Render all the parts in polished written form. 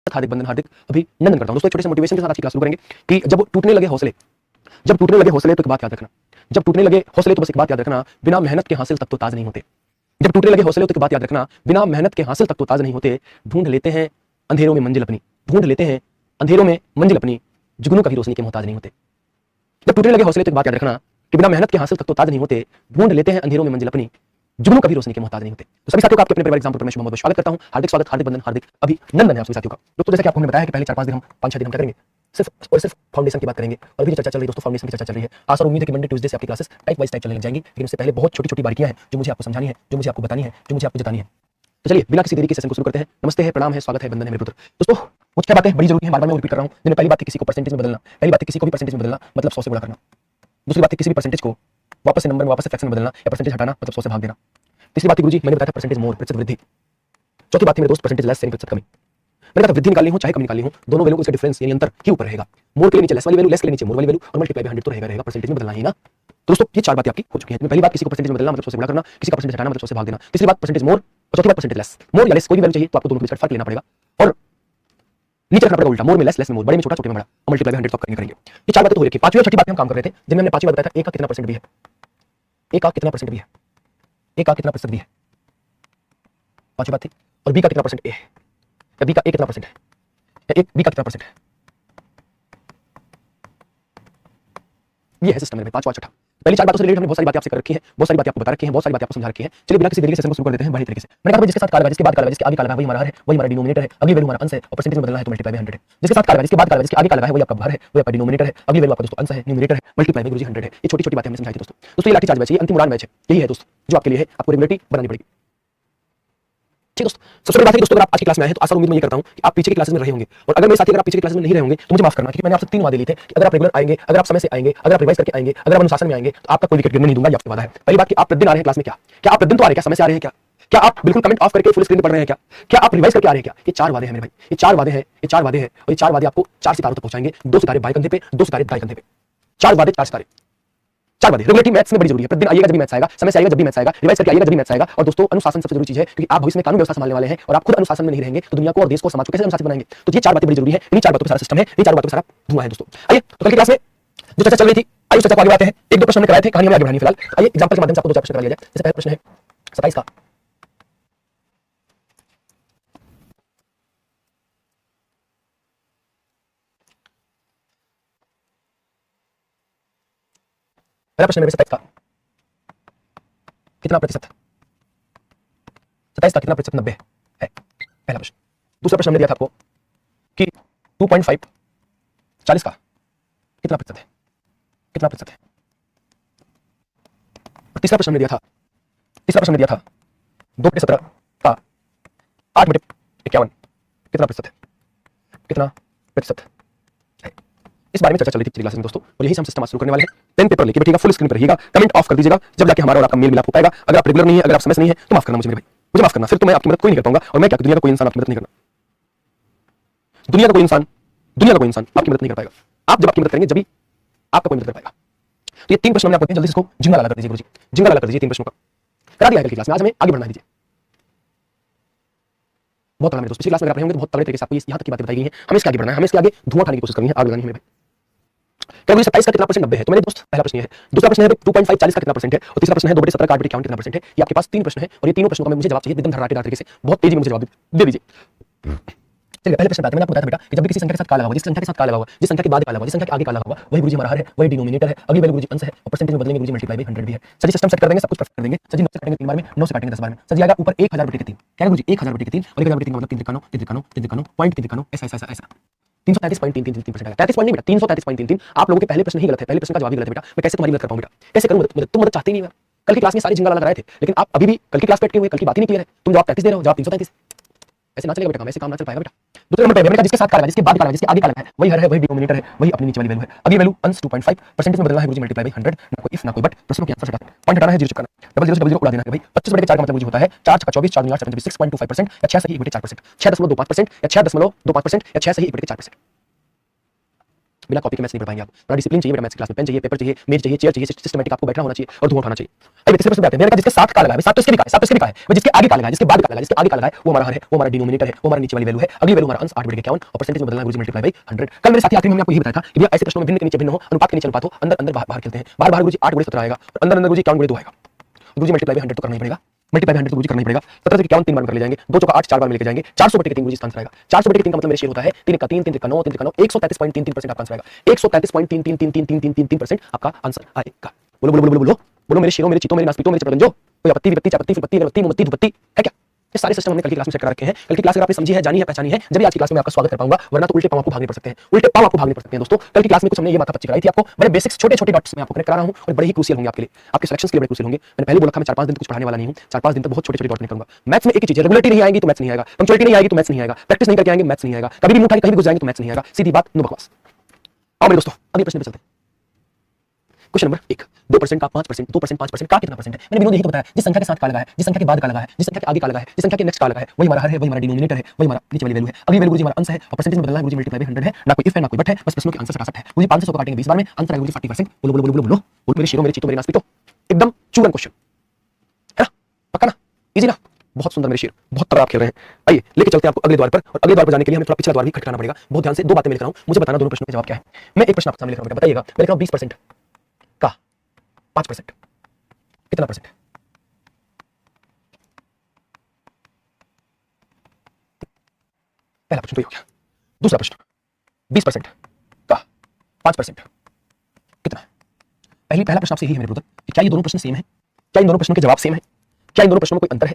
हार्दिक बंधन हार्दिक अभिनंदन करता हूं दोस्तों। एक छोटे से मोटिवेशन के साथ आज की क्लास शुरू करेंगे कि जब टूटने लगे हौसले तो एक बात याद रखना, जब टूटने लगे हौसले तो बस एक बात याद रखना, बिना मेहनत के हासिल तक तो ताज नहीं होते। जब टूटने लगे हौसले तो एक बात याद रखना, बिना मेहनत के हासिल तक तो ताज नहीं होते। ढूंढ लेते हैं अंधेरों में मंजिल अपनी, ढूंढ लेते हैं अंधेरों में मंजिल अपनी, जुगनू कभी रोशनी के मोहताज नहीं होते। जब टूटने लगे हौसले तो एक बात याद रखना कि बिना मेहनत के हासिल तक तो ताज नहीं होते। ढूंढ लेते हैं अंधेरों में मंजिल अपनी, जुगनू कभी रोशनी के मोहताज नहीं होते। तो सभी साथियों का आपके अपने परिवार एग्जाम पर मैं बहुत स्वागत करता हूं। हार्दिक स्वागत, हार्दिक बंधन, हार्दिक अभिनंदन है आप सभी साथियों का। दोस्तों जैसे कि आपको हमने बताया कि पहले 4-5 दिन हम 5-6 दिन हम क्या करेंगे, सिर्फ और सिर्फ फाउंडेशन की बात करेंगे। और अभी जो चर्चा चल रही है दोस्तों, फाउंडेशन की चर्चा चल रही है। आशा और उम्मीद है कि मंडे ट्यूसडे से आपकी क्लासेस टाइप वाइज टाइप चलने लग जाएंगी, लेकिन उससे पहले बहुत छोटी छोटी बारीकियां हैं जो मुझे आपको समझानी है, जो मुझे आपको बतानी है, जो मुझे आपको जतानी है। तो चलिए बिना किसी देरी के सेशन को शुरू करते हैं। नमस्ते है, प्रणाम है, स्वागत है, वंदन है मेरे पुत्र। दोस्तों कुछ क्या बातें बड़ी जरूरी है, बार बार मैं रिपीट कर रहा हूं। जिन्हें पहली बात है किसी को परसेंटेज में बदलना, पहली बात है किसी को भी परसेंटेज में बदलना मतलब 100 से गुणा करना। दूसरी बात है किसी भी परसेंटेज को वापस से नंबर में, वापस से फ्रैक्शन में बदलना या परसेंटेज हटाना मतलब 100 से भाग देना। तीसरी बात गुरुजी मैंने बताया था परसेंटेज मोर, प्रतिशत वृद्धि। चौथी बात मेरे दोस्त परसेंटेज लेस यानी प्रतिशत कमी। मैंने कहा वृद्धि निकालनी हो चाहे कमी निकालनी हो, दोनों वैल्यू को इसका डिफरेंस यानी अंतर के ऊपर रहेगा। मोर के लिए नीचे लेस वाली वैल्यू, लेस के लिए नीचे मोर वाली वैल्यू और मल्टीप्लाई बाय 100 तो रहेगा परसेंटेज में बदलना ही ना। तो दोस्तों ये 4 बातें आपकी हो चुकी हैं। पहली बात किसी को परसेंटेज में बदलना मतलब 100 से गुणा करना, किसी का परसेंटेज हटाना मतलब 100 से भाग देना। तीसरी बात परसेंटेज मोर और चौथी बात परसेंटेज लेस। मोर या लेस कोई भी वैल्यू चाहिए तो आपको दोनों के बीच फर्क लेना पड़ेगा और नीचे रखना पड़ेगा उल्टा, मोर में लेस, लेस में मोर, बड़े में छोटा, छोटे में बड़ा और मल्टीप्लाई बाय 100 तो करेंगे। ये 4 बातें तो हो रही है। पांचवी और छठी बात पे हम काम कर रहे थे, जिनमें हमने पांचवी बात बताया था ए का कितना परसेंट भी है, ए का कितना परसेंट भी है, ए का कितना प्रतिशत भी है, पांचवी बात थी। और बी का कितना परसेंट ए है, या बी का ए कितना परसेंट है, या एक बी का कितना परसेंट है। ये है सिस्टम में पांचवा छठा। पहली 4 बातों से रिलेटेड हमने बहुत सारी बातें आपसे कर रखी हैं, बहुत सारी बातें आपको बता रखी हैं, बहुत सारी बातें आपको समझा रखी हैं। चलिए बिना किसी देरी के सेशन को शुरू कर देते हैं बढ़िया तरीके से। मैंने कहा जिसके साथ कार्य है, जिसके बाद कार्य है, जिसके आगे कार्य है वही हमारा हर है, वही हमारा डिनोमिनेटर है। अगली वैल्यू हमारा अंश है और परसेंटेज में बदलना है तो मल्टीप्लाई बाय 100 है। जिसके साथ कार्य है, जिसके बाद कार्य है, जिसके आगे कार्य है वही आपका भार है, वही आपका डिनोमिनेटर है। अगली वैल्यू आपका दोस्तों अंश है, न्यूमरेटर है, मल्टीप्लाई बाय गुरुजी 100 है। ये छोटी छोटी बातें हमने समझाई थी दोस्तों। दोस्तों ये लाठी चार्ज बैच, ये अंतिम उड़ान बैच है, यही है दोस्तों जो आपके लिए है, आपको रेगुलरिटी बनानी पड़ेगी। ठीक दोस्तों, सबसे बड़ी बात है दोस्तों अगर आप आज की क्लास में आए हैं तो आशा उम्मीद मैं ये करता हूं कि आप पीछे की क्लासेस में रहे होंगे। और अगर मेरे साथी अगर आप पीछे की क्लासेस में नहीं रहे होंगे तो मुझे माफ करना, क्योंकि मैंने आपसे 3 वादे लिए थे कि अगर आप रेगुलर आएंगे, अगर आप समय से आएंगे, अगर आप रिवाइज करके आएंगे, अगर आप अनुशासन में आएंगे तो आपका कोई विकेट गिरने नहीं दूंगा, ये आपका वादा है। पहली बात कि आप प्रतिदिन आ रहे हैं क्लास में, क्या आप प्रतिदिन तो आ रहे हैं, क्या समय से आ रहे हैं, क्या आप बिल्कुल कमेंट ऑफ करके फुल स्क्रीन पे पढ़ रहे हैं, क्या आप रिवाइज करके आ रहे हैं, ये 4 वादे हैं मेरे भाई, ये 4 वादे हैं, ये 4 वादे हैं और ये 4 वादे आपको 4 सितारों तक पहुंचाएंगे। 2 सितारे बाएं कंधे पे, 2 सितारे दाएं कंधे पे, 4 वादे 4 सितारे, 4 वादे। रेगुलरिटी मैथ्स में बड़ी जरूरी है। प्रतिदिन आइएगा जब भी मैथ्स आएगा, समय से आइएगा जब भी मैथ्स आएगा, रिवाइज करके आइएगा जब भी मैथ्स आएगा। और दोस्तों अनुशासन सबसे जरूरी चीज है, क्योंकि आप भविष्य में कानून व्यवस्था संभालने वाले हैं और आप खुद अनुशासन में नहीं रहेंगे तो दुनिया को और देश को समाज को कैसे अनुशासित बनाएंगे। तो ये 4 बातें बड़ी जरूरी है। इन्हीं 4 बातों पे सारा सिस्टम है, इन्हीं 4 बातों पे सारा धुआं है दोस्तों। आइए तो कल की क्लास में जो चर्चा चल रही थी, आइए उस चर्चा को आगे बढ़ाते हैं। 1-2 प्रश्न हमने कराए थे, कहानी हमें आगे बढ़ानी है फिलहाल। आइए एग्जांपल के माध्यम से आपको 2-4 प्रश्न करा लिया जाए। जैसे पहला प्रश्न है 27 का, पहला प्रश्न मेरे 27 का कितना प्रतिशत, 27 का कितना प्रतिशत 90 है, पहला प्रश्न। दूसरा प्रश्न हमने दिया था आपको कि 2.5 40 का कितना प्रतिशत है, कितना प्रतिशत है। और तीसरा प्रश्न हमने दिया था 2/17 का 8/51 कितना प्रतिशत है, कितना प्रतिशत है। इस बारे में चर्चा चल रही थी पिछली क्लास में दोस्तों, और यही हम सिस्टम शुरू करने वाले हैं। पेन पेपर लेके बैठिएगा, फुल स्क्रीन पर रहिएगा, कमेंट ऑफ कर दीजिएगा, जब जाके हमारा और आपका मेल मिलाप हो पाएगा। अगर आप रेगुलर नहीं है, अगर आप समय से नहीं है तो माफ करना मुझे मेरे भाई, मुझे माफ करना। फिर तो मैं आपकी मदद कोई नहीं कर पाऊंगा और मैं क्या, दुनिया का कोई इंसान आपकी मदद नहीं करना, दुनिया का कोई इंसान आपकी मदद नहीं कर पाएगा। आप जब आपकी मदद करेंगे जब भी आपका कोई मदद कर पाएगा। तो ये 3 प्रश्न हमने आपको दिए, जल्दी इसको जिंगा लगा कर दीजिए गुरुजी, जिंगा लगा कर दीजिए। 3 प्रश्नों का करा दिया कल की क्लास में, आज हमें आगे बढ़ना दीजिए। बहुत तगड़ा मेरे दोस्त, पिछली क्लास में अगर आप रहे होंगे तो बहुत तगड़े तरीके से आपको यहाँ तक की बातें बताई गई हैं। हमें इसके आगे बढ़ना है, हमें इसके आगे धुआं उठाने की कोशिश करनी है, आग लगानी है मेरे भाई। क्या मुझे 27 का कितना परसेंट 90 है, तो मेरे दोस्त पहला प्रश्न ये है। दूसरा प्रश्न है 2.5 40 का कितना परसेंट है, और तीसरा प्रश्न है 2/17 का 8/51 कितना परसेंट है। ये आपके पास 3 प्रश्न है और ये तीनों प्रश्नों का मुझे जवाब चाहिए एकदम धड़ाकेदार तरीके से, बहुत तेजी में मुझे जवाब दे दीजिए। चलिए पहले प्रश्न पे आते हैं। मैंने आपको बताया था बेटा कि जब भी किसी संख्या के साथ का लगा हुआ, जिस संख्या के साथ का लगा हुआ, जिस संख्या के बाद का लगा हुआ, जिस संख्या के आगे का लगा हुआ, वही गुरुजी हमारा हर है, वही डिनोमिनेटर है। अगली वैल्यू गुरुजी अंश है और परसेंटेज में बदलेंगे गुरुजी मल्टीप्लाई बाय 100 भी है। सर जी सिस्टम सेट कर देंगे, सब कुछ परफेक्ट कर देंगे। सर जी 9 से काटेंगे 3 बार में, 9 से काटेंगे 10 बार में। सर जी आएगा ऊपर 1000/3, क्या है गुरुजी 1000/3 और 1000/3 का मतलब 3 3 पॉइंट 3 ऐसा 333.33% आएगा। 33 पॉइंट नहीं बेटा, 333.33। आप लोगों के पहले प्रश्न ही गलत है, पहले प्रश्न का जवाब ही गलत है बेटा। मैं कैसे तुम्हारी मदद कर पाऊं बेटा, कैसे करूं मदद? तुम मदद चाहते ही नहीं। कल की क्लास में सारी जिंगा लगा रहे थे, लेकिन आप अभी भी कल की क्लास पे अटके हुए, कल की बात ही नहीं क्लियर है। तुम जवाब 33 दे रहे हो, जवाब 333। ऐसे ना चलेगा बेटा, ऐसे काम ना चल पाएगा बेटा। दूसरे नंबर पे मैंने कहा जिसके साथ कार्य है, जिसके बाद कार्य है, जिसके आगे कार्य है, वही हर है, वही डिनोमिनेटर है, वही अपनी नीचे वाली वैल्यू है। अगली वैल्यू अंश 2.5 परसेंटेज में बदलना है गुरुजी मल्टीप्लाई बाय 100, ना कोई इफ ना कोई बट। प्रश्नों के आंसर हटाना, पॉइंट हटाना है, जीरो चिपकाना, डबल जीरो से डबल जीरो उड़ा देना है भाई। 25/4 का मतलब गुरुजी होता है 4 × 24 4 × 8 6.25% या 6 सही 1/4%, 6.25% या 6.25% या 6.25% या 6 सही 1/4%। बिना कॉपी के मैथ्स नहीं पढ़ पाएंगे आप। बड़ा डिसिप्लिन चाहिए बेटा मैथ्स क्लास में, पेन चाहिए, पेपर चाहिए, मेज चाहिए, चेयर चाहिए, सिस्टमेटिक आपको बैठना होना चाहिए और धुआं उठाना चाहिए। आइए तीसरे प्रश्न पे आते हैं। मैंने कहा जिसके साथ का लगा है, साथ तो इसके भी का है, साथ तो इसके भी का है, वो जिसके आगे का लगा है, जिसके बाद का लगा है, जिसके आगे का लगा है वो हमारा हर है, वो हमारा डिनोमिनेटर है, वो हमारा नीचे वाली वैल्यू है। अगली वैल्यू हमारा अंश 8/51 और परसेंटेज में बदलना गुरुजी मल्टीप्लाई बाय 100। कल मेरे साथी आखिरी में हमने आपको यही बताया था कि भैया ऐसे प्रश्नों में भिन्न के नीचे भिन्न हो, अनुपात के नीचे अनुपात हो, अंदर अंदर बाहर खेलते हैं। बाहर बाहर गुरुजी 8 × 17 आएगा और अंदर अंदर गुरुजी 51 × 2 आएगा। गुरुजी मल्टीप्लाई बाय 100 तो करना ही पड़ेगा, मल्टीप्लाई बाय 100 तो गुरुजी करना ही पड़ेगा। 17 से 51 3 बार कर ले जाएंगे, 2 चौका 8 4 बार में लेके जाएंगे, 400/3 गुरुजी आंसर आएगा। 400/3 का मतलब मेरे शेयर होता है 3 का 3 3 का 9 3 का 9 133.33% आपका आंसर आएगा। 133.33333333% आपका आंसर आएगा। बोलो बोलो बोलो बोलो बोलो मेरे शेरों, मेरे चीतों, मेरे नास्तिकों, मेरे चटरंजो, कोई आपत्ति विपत्ति चापत्ति फिरपत्ति अगरबत्ती मोमबत्ती धूपत्ती है क्या? ये सारे सिस्टम हमने कल की क्लास में सेट कर रखे हैं। कल की क्लास अगर आपने समझी है, जानी है, पहचानी है, जब भी आज की क्लास में आपका स्वागत कर पाऊंगा, वरना तो उल्टे पांव आपको भागने पड़ सकते हैं, उल्टे पांव आपको भागने पड़ सकते हैं। दोस्तों कल की क्लास में कुछ हमने ये माथा पच्ची कराई थी आपको, बड़े बेसिक्स छोटे छोटे डॉट्स में आपको कनेक्ट करा रहा हूं और बड़े ही क्रूशियल होंगे आपके लिए, आपके सिलेक्शंस के लिए बड़े क्रूशियल होंगे। मैंने पहले बोला था मैं 4-5 दिन कुछ पढ़ाने वाला नहीं हूं, 4-5 दिन तक बहुत छोटे छोटे डॉट नहीं करूंगा। मैथ्स में एक ही चीज है, रेगुलरिटी नहीं आएगी तो मैथ्स नहीं आएगा, पंक्चुअलिटी नहीं आएगी तो मैथ्स नहीं आएगा, प्रैक्टिस नहीं करके आएंगे मैथ्स नहीं आएगा, कभी भी मुंह उठा के कहीं भी घुस जाएंगे तो मैथ्स नहीं आएगा। सीधी बात, नो बकवास। आओ मेरे दोस्तों अगले प्रश्न पे चलते हैं। क्वेश्चन नंबर 1, 2% का 5%, 2% 5% का कितना परसेंट है? मैंने विनोद यही तो बताया, जिस संख्या के साथ का लगा है, जिस संख्या के बाद का लगा है, जिस संख्या के आगे का लगा है, जिस संख्या के नेक्स्ट का लगा है, वही हमारा हर है, वही हमारा डिनोमिनेटर है, वही हमारा नीचे वाली वैल्यू है। अगली वैल्यू गुरुजी हमारा अंश है और परसेंटेज में बदलना है गुरुजी मल्टीप्लाई बाय 100 है। ना कोई इफ है ना कोई बट है, बस प्रश्नों के आंसर सकारात्मक है। गुरुजी 500 को काटेंगे 20 बार में, आंसर आएगा गुरुजी 40%। बोलो बोलो बोलो बोलो बोलो मेरे शेरों, मेरे चीतों, मेरे नास्तिकों, एकदम चूरन क्वेश्चन है ना, पक्का ना, इजी ना, बहुत सुंदर मेरे शेर, बहुत तगड़ा आप खेल रहे हैं। आइए लेके चलते हैं आपको अगले द्वार पर, और अगले द्वार पर जाने के लिए हमें थोड़ा पिछला द्वार भी खटखटाना पड़ेगा। बहुत ध्यान से दो बातें मैं लिख रहा हूं, मुझे बताना दोनों प्रश्नों के जवाब क्या है। मैं एक प्रश्न आपके सामने लिख रहा हूं बेटा, बताइएगा। मैं लिख रहा हूं 20% का 5% कितना परसेंट है? पहला प्रश्न तो ये हो गया। दूसरा प्रश्न 20% का 5% कितना है? पहला प्रश्न आपसे यही है मेरे ब्रदर कि क्या ये दोनों प्रश्न सेम है? क्या इन दोनों प्रश्नों के जवाब सेम है? क्या इन दोनों प्रश्नों में कोई अंतर है?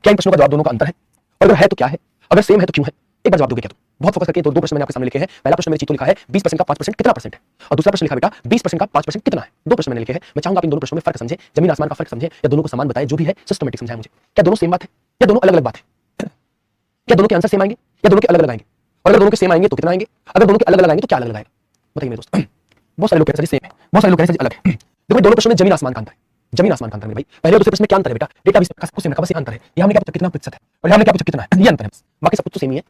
क्या इन प्रश्नों का जवाब दोनों का अंतर है? और अगर है तो क्या है? अगर सेम है तो क्यों है? एक बार जवाब दोगे क्या तुम? बहुत फोकस करके दो प्रश्न मैंने आपके सामने लिखे हैं। पहला प्रश्न मेरे चीतों लिखा है 20% का 5% कितना परसेंट है, और दूसरा प्रश्न लिखा बेटा 20% का 5% कितना है। दो प्रश्न मैंने लिखे हैं। मैं चाहूंगा आप इन दोनों प्रश्नों में फर्क समझे, जमीन आसमान का फर्क समझे, या दोनों को समान बताए, जो भी है सिस्टमेटिक समझाए मुझे। क्या दोनों सेम बात है या दोनों अलग अलग बात है? क्या दोनों के आंसर सेम आएंगे या दोनों के अलग अलग आएंगे? और अगर दोनों के सेम आएंगे तो कितना आएंगे? अगर दोनों के अलग अलग आएंगे तो क्या अलग अलग आएगा? बताइए मेरे दोस्त। बहुत सारे लोग कहते हैं सेम है, बहुत सारे लोग कहते हैं अलग है। देखो दोनों प्रश्नों में जमीन आसमान का अंतर है, जमीन आसमान का अंतर है भाई। पहले और दूसरे प्रश्न में क्या अंतर है बेटा? डेटा 20 का बस अंतर है। ये हमने क्या पूछा कितना प्रतिशत है, और हमने क्या पूछा कितना है, ये अंतर है। बाकी सब कुछ तो सेम ही है।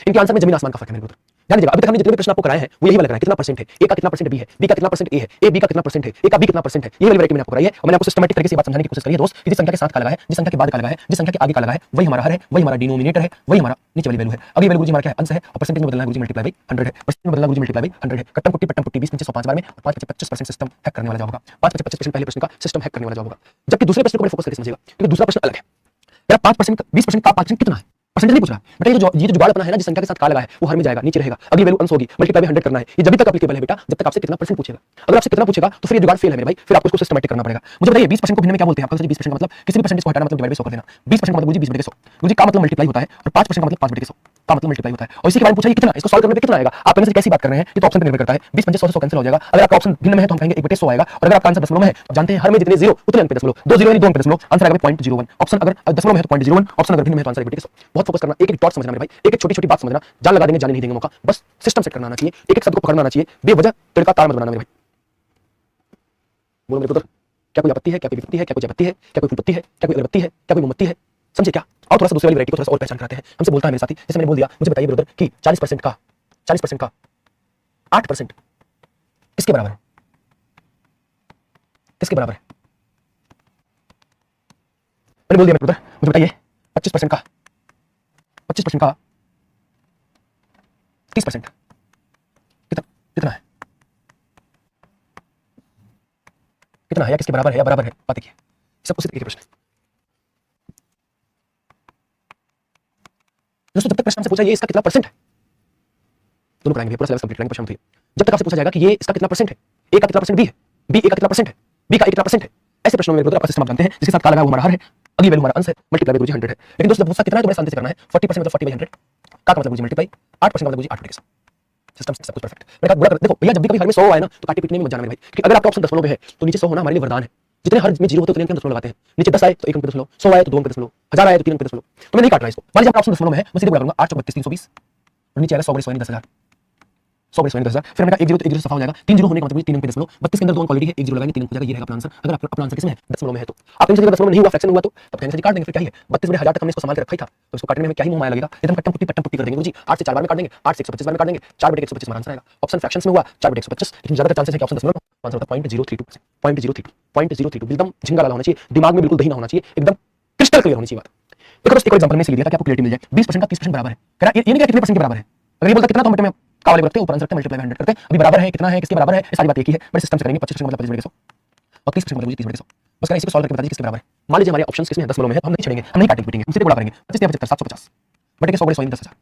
इनके आंसर में जमीन आसमान का फर्क है मेरे ब्रदर। ध्यान दीजिएगा, अभी तक हमने जितने भी प्रश्न आपको कराए हैं वो यही वाला कराए, कितना परसेंट है, ए का कितना परसेंट बी है, बी का कितना परसेंट ए है, ए बी का कितना परसेंट है, ए का बी कितना परसेंट है, ये वाली वैरायटी मैंने आपको कराई है। और मैंने आपको सिस्टमैटिक तरीके से बात समझाने की कोशिश करी है दोस्त, कि जिस संख्या के साथ का लगा है, जिस संख्या के बाद का लगा है, जिस संख्या के आगे का लगा है, वही हमारा हर है, वही हमारा डिनोमिनेटर है, वही हमारा नीचे वाली वैल्यू है। अगली वैल्यू गुरुजी हमारा क्या है? अंश है, और परसेंटेज में बदलना है गुरुजी मल्टीप्लाई बाय 100 है। परसेंटेज में बदलना गुरुजी मल्टीप्लाई बाय 100 है। कट्टम कुट्टी पट्टम पुट्टी 20 × 105 बार में, और 5 × 25% सिस्टम हैक करने वाला जवाब होगा। 5 × 25% पहले प्रश्न का सिस्टम हैक करने वाला जवाब होगा। जबकि दूसरे प्रश्न को बड़े फोकस करके समझिएगा, क्योंकि दूसरा प्रश्न अलग है। यार 5% 20% का 5% कितना है? परसेंटेज नहीं पूछ रहा बेटा, ये जो जुगाड़ अपना है ना, जिस संख्या के साथ का लगा है वो हर में जाएगा, नीचे रहेगा। अगली वैल्यू अंश होगी, मल्टीप्लाई बाय 100 करना है। ये जब तक एप्लीकेबल है बेटा, जब तक आपसे कितना परसेंट पूछेगा। अगर आपसे कितना पूछेगा तो फिर ये जुगाड़ फेल है मेरे भाई, फिर आपको इसको सिस्टमैटिक करना पड़ेगा। मुझे बताइए 20% को भिन्न में क्या बोलते हैं? आपको 20% का मतलब किसी भी परसेंटेज को हटाना, मतलब डिवाइड बाय 100 कर देना। 20% का मतलब 20/100, गुरुजी का मतलब मल्टीप्लाई होता है, और 5% का मतलब 5/100 का मतलब मल्टीप्लाई होता है। और इसी के बारे में पूछा ये कितना, इसको सॉल्व करने पे कितना आएगा? आप पहले से कैसी बात कर रहे हैं, ये तो ऑप्शन पे निर्भर करता है। 20 × 100 100 कैंसिल हो जाएगा। अगर आपका ऑप्शन भिन्न में है तो हम कहेंगे 1/100 आएगा, और अगर आपका आंसर दशमलव में है तो जानते हैं हर में जितने जीरो उतने अंक पे दशमलव, 2 जीरो यानी 2 अंक पे दशमलव, आंसर आएगा 0.01। ऑप्शन अगर दशमलव में है तो 0.01, ऑप्शन अगर भिन्न में है तो आंसर 1/100। बहुत फोकस करना, एक एक डॉट समझना मेरे भाई, एक एक छोटी छोटी बात समझना। जान लगा देंगे, जाने नहीं देंगे मौका, बस सिस्टम सेट करना आना चाहिए, एक एक शब्द को पकड़ना आना चाहिए, बेवजह पेड़ का तार मत बनाना मेरे भाई। बोलो मेरे पुत्र, क्या कोई आपत्ति है, क्या कोई विपत्ति है, क्या कोई जयपत्ति है, क्या कोई फुलपत्ति है, क्या कोई अगरबत्ती है, क्या कोई मोमबत्ती है? समझे क्या? और थोड़ा सा दूसरी वाली वैरायटी को थोड़ा सा और पहचान कराते हैं। हमसे बोलता है मेरे साथी, जैसे मैंने बोल दिया, मुझे बताइए ब्रदर कि 40% का 8% किसके बराबर है? किसके बराबर है? मैंने बोल दिया मेरे ब्रदर, मुझे बताइए 25% का 30% कितना है? कितना है या किसके बराबर है या बराबर है? बात देखिए, सब कुछ एक ही प्रश्न है दोस्तों। जब तक प्रश्न हमसे पूछा ये इसका कितना परसेंट है, दोनों कराएंगे, पूरा सिलेबस कंप्लीट करेंगे प्रश्न। जब तक आपसे पूछा जाएगा कि ये इसका कितना परसेंट है, ए का कितना परसेंट बी है, बी ए का कितना परसेंट है, बी का कितना परसेंट है, ऐसे प्रश्नों में आपका सिस्टम आप जानते हैं, जिसके साथ का लगा वो हमारा हर है, अगली वैल्यू हमारा अंश है, मल्टीप्लाई बाय गुरुजी 100 है। लेकिन दोस्तों जब पूछा कितना है तो बड़े शांति से करना है। 40% मतलब 40/100, का मतलब गुरुजी मल्टीप्लाई, 8% मतलब गुरुजी 8/100। सिस्टम सब कुछ परफेक्ट। मैंने कहा बुरा कर देखो भैया, जब भी कभी घर में 100 आए ना तो काटे पीटने में मत जाना मेरे भाई, क्योंकि अगर आपका ऑप्शन दशमलव में है तो नीचे 100 होना हमारे लिए वरदान है। जितने हर में जीरो होते हैं उतने हम दशमलव लगाते हैं। नीचे 10 आए तो 1 अंक पे दशमलव, 100 आए तो 2 अंक पे दशमलव, 1000 आए तो 3 अंक पे दशमलव। तो मैं नहीं काट रहा इसको। मान लीजिए आपका ऑप्शन दशमलव में है, मैं सीधे बोला करूंगा 8 × 32 320, और नीचे आएगा 100 × 100 यानी 10,000। 100 बटे 10,000। फिर मैंने कहा 1 जीरो तो 1 जीरो सफा हो जाएगा, 3 जीरो होने का मतलब 3 अंक पे दशमलव, 32 के अंदर 2 अंक ऑलरेडी है, 1 जीरो लगाएंगे 3 अंक हो जाएगा, ये रहेगा अपना आंसर। अगर आपका अपना आंसर किसमें है, दशमलव में है तो आप कहीं से दशमलव में नहीं हुआ, फ्रैक्शन हुआ तो तब कहेंगे सर काट देंगे, फिर क्या ही है, 32 बटे 1000 तक हमने इसको संभाल के रखा ही था, तो इसको काटने में हमें क्या ही मुंह माया लगेगा, एकदम कट्टम पुट्टी कर देंगे गुरुजी। 8 से 4 बार में काट देंगे, 8 से 125 बार में काट देंगे, 4 बटे 125 हमारा आंसर आएगा। ऑप्शन फ्रैक्शंस में हुआ 4 बटे 125, लेकिन ज्यादातर चांसेस है कि ऑप्शन दशमलव में आंसर होता है 0.032, 0.032 एकदम झिंगा वाला होना चाहिए, दिमाग में बिल्कुल दही ना होना चाहिए, एकदम क्रिस्टल क्लियर होनी चाहिए बात। देखो दोस्तों एक एग्जांपल में से लिया था कि आपको क्लियरिटी मिल जाए, 20% का 30% बराबर है, कह रहा ये नहीं कि कितने परसेंट के बराबर है, अगर ये बोलता कितना तो हम बेटे में का वाले रखते हैं, ऊपर आंसर रखते हैं, मल्टीप्लाई 100 करते हैं, अभी बराबर है कितना है किसके बराबर है, ये सारी बात एक ही है, बड़े सिस्टम से करेंगे। 25% मतलब 25 बटे 100 और 30% मतलब 30 बटे 100, बस करें इसी को सॉल्व करके बता दीजिए किसके बराबर है। मान लीजिए हमारे ऑप्शंस किसमें है, दशमलव में है, तो हम नहीं छेड़ेंगे, हम नहीं काटेंगे पीटेंगे, हम सीधे गुणा करेंगे, 25 75 750 बटे के 100 बटे 100 10,000।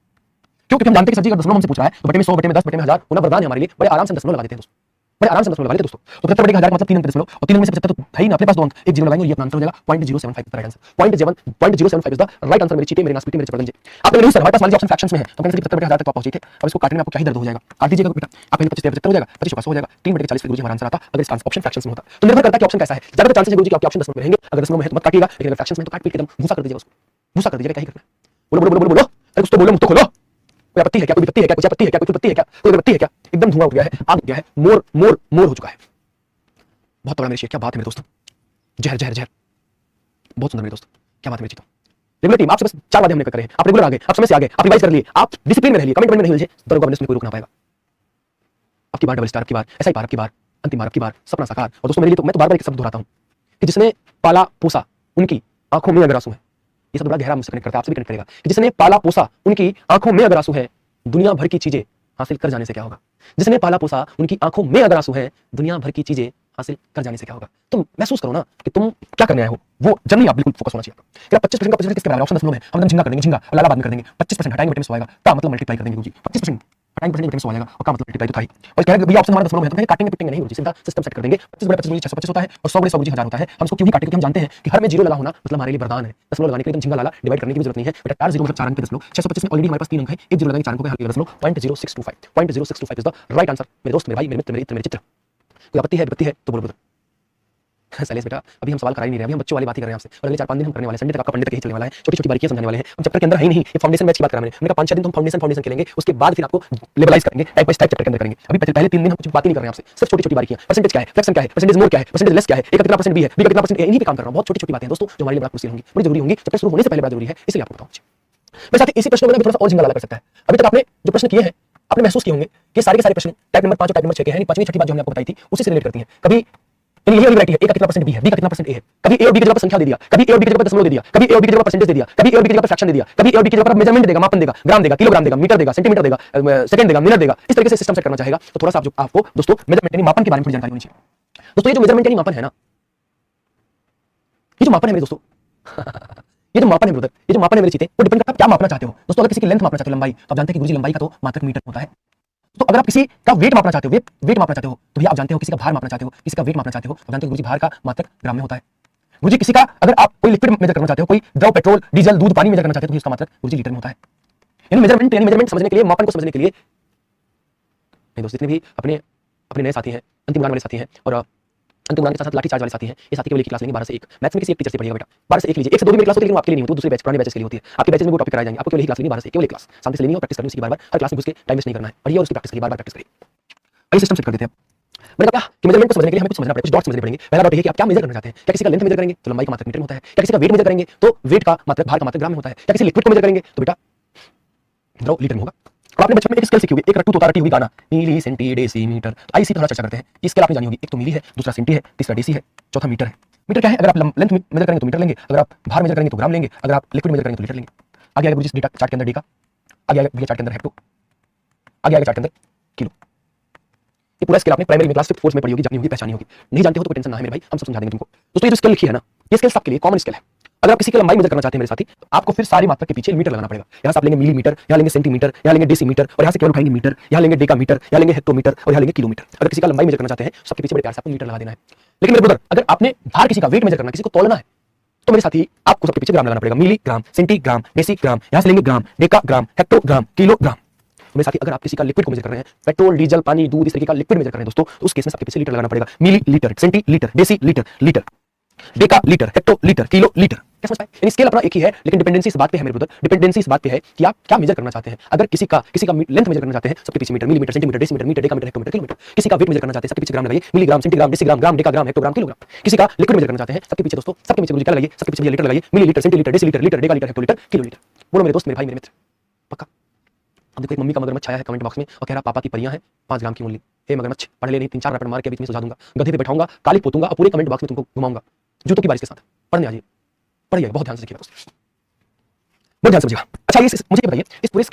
क्यों, क्योंकि हम जानते हैं कि सर जी अगर दशमलव हमसे पूछ रहा है तो बटे में 100 बटे में 10 बटे में 1000 होना वरदान है हमारे लिए, बड़े आराम से दशमलव लगा देते हैं दोस्तों, बड़े आराम से दशमलव लगा लेते दोस्तों। तो 75 बटे 1000 का मतलब 3 अंक दशमलव, और 3 अंक में से 75 तो है ही ना, अपने पास 2 अंक, एक जीरो लगाएंगे और ये अपना आंसर हो जाएगा 0.075 right answer, 0.075 is the right answer. मेरे चीटे मेरे नासपीटे मेरे चपड़गंज आपने नहीं सर हमारे पास मान लीजिए ऑप्शन फ्रैक्शंस में है, तो कैसे 75 बटे 1000 तक आप पहुंचे थे, अब इसको काटने में आपको क्या ही दर्द हो जाएगा, काट दीजिएगा बेटा, आप पहले 25 75 हो जाएगा, 25 100 हो जाएगा, 3 बटे 40 गुरुजी हमारा आंसर आता अगर इसका ऑप्शन फ्रैक्शंस में होता। तो निर्भर करता है कि ऑप्शन कैसा है, ज्यादा चांसेस है गुरुजी कि आपके ऑप्शन दशमलव में रहेंगे, अगर दशमलव में है तो मत काटिएगा, लेकिन अगर फ्रैक्शंस में तो काट पीट के एकदम भूसा कर दीजिएगा, उसको भूसा कर दीजिएगा, क्या ही करना है, बोलो बोलो बोलो बोलो, अरे कुछ तो बोलो, मुंह तो खोलो, कोई आपत्ति है क्या, कोई विपत्ति है क्या, कुछ आपत्ति है क्या, कोई विपत्ति है क्या, कोई विपत्ति है क्या, एकदम धुआं उठ गया है, आग उठ गया है, मोर मोर मोर हो चुका है, बहुत तगड़ा मेरे शेर, क्या बात है मेरे दोस्तों, जहर जहर जहर, बहुत सुंदर मेरे दोस्त, क्या बात है मेरे चीतों। रेगुलर टीम आपसे बस 4 बातें हमने कर रहे हैं, आप रेगुलर आ गए, आप समय से आ गए, आप रिवाइज कर लिए, आप डिसिप्लिन में रहिए, कमेंट में नहीं उलझे, दरोगा बनने से कोई रोक ना पाएगा। आपकी बार डबल स्टार, आपकी बार ऐसा ही बार, आपकी बार अंतिम बार, आपकी बार सपना साकार। और दोस्तों मेरे लिए तो मैं तो बार-बार एक शब्द दोहराता हूं कि जिसने पाला पोसा उनकी आंखों में अगर आंसू है, ये शब्द बड़ा गहरा मुझसे कनेक्ट करता है, आपसे भी कनेक्ट करेगा, कि जिसने पाला पोसा उनकी आंखों में अगर आंसू है, दुनिया भर की चीजें हासिल कर जाने से क्या होगा। जिसने पाला पोसा उनकी आंखों में अगर आंसू है, दुनिया भर की चीजें हासिल कर जाने से क्या होगा। तुम महसूस करो ना कि तुम क्या करने आए हो, वो जनरली आप बिल्कुल फोकस होना चाहिए आपका। क्या 25% का परसेंटेज किसके बराबर है, ऑप्शन दशमलव में हम एकदम झिंगा कर देंगे, झिंगा और लाला बाद में कर देंगे, 25% हटाएंगे बटे में 100 आएगा, का मतलब मल्टीप्लाई कर देंगे गुरुजी, 25% हटाएंगे बटे में 100 आएगा और का मतलब मल्टीप्लाई तो था ही। और कह रहे भैया ऑप्शन हमारा दशमलव में है, तो कहेंगे काटेंगे पिटेंगे नहीं गुरुजी, सीधा सिस्टम सेट कर देंगे, 25 बटे 25 625 होता है और 100 बटे 100 1000 होता है। हम इसको क्यों ही काटेंगे, क्योंकि हम जानते हैं कि हर में जीरो लगा होना मतलब हमारे लिए वरदान है, दशमलव लगाने के लिए एकदम झिंगा लाला डिवाइड करने की जरूरत नहीं है बेटा, 4 जीरो मतलब 4 अंक पे दशमलव, 625 में ऑलरेडी हमारे पास 3 अंक है, एक जीरो लगाएंगे 4 अंकों पे दशमलव, 0.0625 इज द राइट आंसर। मेरे दोस्त मेरे भाई मेरे मित्र मेरे इत्र मेरे चित्र, कोई आपत्ति है विपत्ति है तो बोलो। शैलेश बेटा अभी हम सवाल करा ही नहीं रहे, अभी हम बच्चों वाली बात ही कर रहे हैं आपसे, और अगले 4-5 दिन हम करने वाले हैं, संडे तक आपका पंडित तक ही चलने वाला है, छोटी-छोटी बारीकियां समझाने वाले हैं, हम चैप्टर के अंदर है ही नहीं, ये फाउंडेशन बैच की बात कर रहा मैंने कहा 5-6 दिन तो हम फाउंडेशन खेलेंगे, उसके बाद फिर आपको लेवलाइज करेंगे, टाइप बाय टाइप चैप्टर के अंदर करेंगे। अभी पहले 3 दिन हम कुछ बात ही नहीं कर रहे हैं आपसे, सिर्फ छोटी-छोटी बारीकियां, परसेंटेज क्या है, फ्रैक्शन क्या है, परसेंटेज मोर क्या है, परसेंटेज लेस क्या है, ए का कितना परसेंट बी है, बी का कितना परसेंट ए, इन्हीं पे काम कर रहा हूं, बहुत छोटी-छोटी बातें हैं दोस्तों जो हमारे लिए बड़ा क्रूशियल होंगी, बड़ी जरूरी होंगी, चैप्टर शुरू होने से पहले बड़ा जरूरी है, इसलिए आपको बताऊं। मैं साथ ही इसी प्रश्न को थोड़ा सा और झिंगा लाला कर सकता है। अभी तक आपने जो प्रश्न किए हैं आपने महसूस किए होंगे कि सारे के सारे प्रश्न टाइप नंबर 5 और टाइप नंबर 6 के हैं, 5वीं 6ठी बात जो हमने आपको बताई थी उसी से रिलेट करती हैं। कभी यही वाली वैरायटी है, ए का कितना परसेंट बी है, बी का कितना परसेंट ए है, कभी ए और बी की जगह पर संख्या दे दिया, कभी ए और बी की जगह पर दशमलव दे दिया, कभी ए और बी की जगह पर परसेंटेज दे दिया, कभी ए और बी की जगह पर फ्रैक्शन दे दिया, कभी ए और बी की जगह पर मेजरमेंट देगा, मापन देगा, ग्राम देगा, किलोग्राम देगा, मीटर देगा, सेंटीमीटर देगा, सेकंड देगा, मिनट देगा, इस तरीके से सिस्टम सेट करना चाहेगा तो थोड़ा सा आपको दोस्तों मेजरमेंट यानी मापन के बारे में थोड़ी जानकारी होनी चाहिए। दोस्तों ये जो मेजरमेंट यानी मापन है ना, ये जो मापन है मेरे दोस्तों ये जो मापन है ब्रदर, ये जो मापन है मेरे चीते, वो डिपेंड करता है क्या मापना चाहते हो दोस्तों। अगर किसी की लेंथ मापना चाहते हो, लंबाई, तो आप जानते हैं कि गुरुजी लंबाई का तो मात्रक मीटर होता है। तो अगर आप किसी का वेट मापना चाहते हो, वेट मापना चाहते हो तो भैया आप जानते हो, किसी का भार मापना चाहते हो, किसी का वेट मापना चाहते हो तो जानते हो गुरुजी भार का मात्रक ग्राम में होता है। गुरुजी किसी का अगर आप कोई लिक्विड मेजर करना चाहते हो, कोई द्रव पेट्रोल डीजल दूध पानी मेजर करना चाहते हो तो उसका मात्रक गुरुजी लीटर में होता है। यानी मेजरमेंट समझने के लिए, मापन को समझने के लिए नहीं दोस्तों, जितने भी अपने नए साथी हैं, अंतिम वाले साथी हैं और अंतिम के साथ लाठी चार्ज वाले साथी हैं, ये साथी केवल एक क्लास लेंगे 12 से 1। मैथ्स में किसी एक टीचर से पढ़िएगा बेटा, 12 से 1 लीजिए, 1 से 2 भी मेरी क्लास होती है, लेकिन आपके लिए नहीं होती, दूसरे बैच पुराने बैचेस के लिए होती है। आपके बैचेस में वो टॉपिक कराए जाएंगे, आपको केवल एक क्लास लेनी, 12 से 1 केवल एक क्लास शांति से लेनी है और प्रैक्टिस करनी है, बार-बार हर क्लास में घुस के टाइम वेस्ट नहीं करना है, पढ़िए और उसकी प्रैक्टिस करिए, बार-बार प्रैक्टिस करिए। आइए सिस्टम सेट कर देते हैं। मैंने कहा कि मेजरमेंट को समझने के लिए हमें कुछ समझना पड़ेगा, कुछ डॉट समझने पड़ेंगे। पहला डॉट ये कि आप क्या मेजर करना चाहते हैं, क्या किसी का लेंथ मेजर करेंगे तो लंबाई का मात्रक मीटर में होता है, क्या किसी का वेट मेजर करेंगे तो वेट का मात्रक भार का मात्रक ग्राम में होता है, क्या किसी लिक्विड को मेजर करेंगे तो बेटा द्रव लीटर में होगा। और आपने बचपन में एक स्केल सीखी होगी, एक रट्टू तोता रटी हुई गाना, मिली सेंटी डेसीमीटर। आइए इसी तरह चर्चा करते हैं। ये स्केल आपने जानी होगी, एक तो मिली है, दूसरा सेंटी है, तीसरा डेसी है, चौथा मीटर है। मीटर क्या है, अगर आप लेंथ मेजर करेंगे तो मीटर लेंगे, अगर आप भार मेजर करेंगे तो ग्राम लेंगे, अगर आप लिक्विड मेजर करेंगे तो लीटर लेंगे। आगे आगे गुरुजी डेटा चार्ट के अंदर डी का, आगे आगे भैया चार्ट के अंदर हेक्टो, आगे आगे चार्ट के अंदर किलो। ये पूरा स्केल आपने प्राइमरी में क्लास 5th 4th में पढ़ी होगी, जानी होगी, पहचानी होगी। नहीं जानते हो तो कोई टेंशन ना है मेरे भाई, हम सब समझा देंगे तुमको। दोस्तों ये जो स्केल लिखी है ना, ये स्केल सबके लिए कॉमन स्केल है। अगर आप किसी की लंबाई मेजर करना चाहते हैं मेरे साथी, तो आपको फिर सारी मात्रा के पीछे मीटर लगाना पड़ेगा। यहाँ से आप लेंगे मिलीमीटर, यहाँ लेंगे सेंटीमीटर, यहाँ लेंगे डेसीमीटर और यहाँ से केवल उठाएंगे मीटर, यहाँ लेंगे डेकामीटर, यहाँ लेंगे हेक्टोमीटर और यहाँ लेंगे किलोमीटर। अगर किसी का लंबाई मेजर करना चाहते हैं सबके पीछे बड़े प्यार से आपको मीटर लगा देना है। लेकिन मेरे ब्रदर अगर आपने भार किसी का वेट मेजर करना, किसी को तोलना है, तो मेरे साथी आपको सबके पीछे ग्राम लगाना पड़ेगा। मिलीग्राम, सेंटीग्राम, डेसीग्राम, यहाँ से लेंगे ग्राम, डेकाग्राम, हेक्टोग्राम, किलोग्राम। मेरे साथी अगर आप किसी का लिक्विड को मेजर कर रहे हैं, पेट्रोल डीजल पानी दूध इस तरीके का लिक्विड मेजर कर रहे हैं दोस्तों, तो उस केस में सबके पीछे लीटर लगाना पड़ेगा। Millilitre, centilitre, decilitre, litre, decalitre, hectolitre, kilolitre. क्या समझ पाए? यानी स्केल अपना एक ही है, लेकिन डिपेंडेंसी इस बात पे है मेरे ब्रदर, डिपेंडेंसी इस बात पे है कि आप क्या मेजर करना चाहते हैं। अगर किसी का लेंथ मेजर करना चाहते हैं, सबके पीछे metre, millimetre, centimetre, decimetre, metre, decametre, hectometre, kilometre. किसी का वेट मेजर करना चाहते हैं, सबके पीछे ग्राम लगाइए, मिलीग्राम, सेंटीग्राम, डेसीग्राम, ग्राम, डेकाग्राम, हेक्टोग्राम, किलोग्राम। किसी का लिक्विड मेजर करना चाहते हैं, सबके पीछे दोस्तों, सबके पीछे क्या लगाइए, सबके पीछे लीटर लगाइए, millilitre, centilitre, decilitre, litre, decalitre, hectolitre, kilolitre. बोलो मेरे दोस्त, मेरे भाई, मेरे मित्र, पक्का? अब देखो, एक मम्मी का मगरमच्छ आया है कमेंट बॉक्स में और कह रहा पापा की परियां हैं 5 ग्राम की ओनली। हे मगरमच्छ, पढ़ ले नहीं, 3-4 रैपट मार के बीच में सुझा दूंगा, गधे पे बैठाऊंगा, काली पोतूंगा और पूरे कमेंट बॉक्स में तुमको घुमाऊंगा जूतों की बारिश के साथ। पढ़ने आइए, पढ़िए, बहुत ध्यान से देखिएगा दोस्त, बहुत ध्यान समझिएगा। अच्छा, ये मुझे बताइए, इस पूरे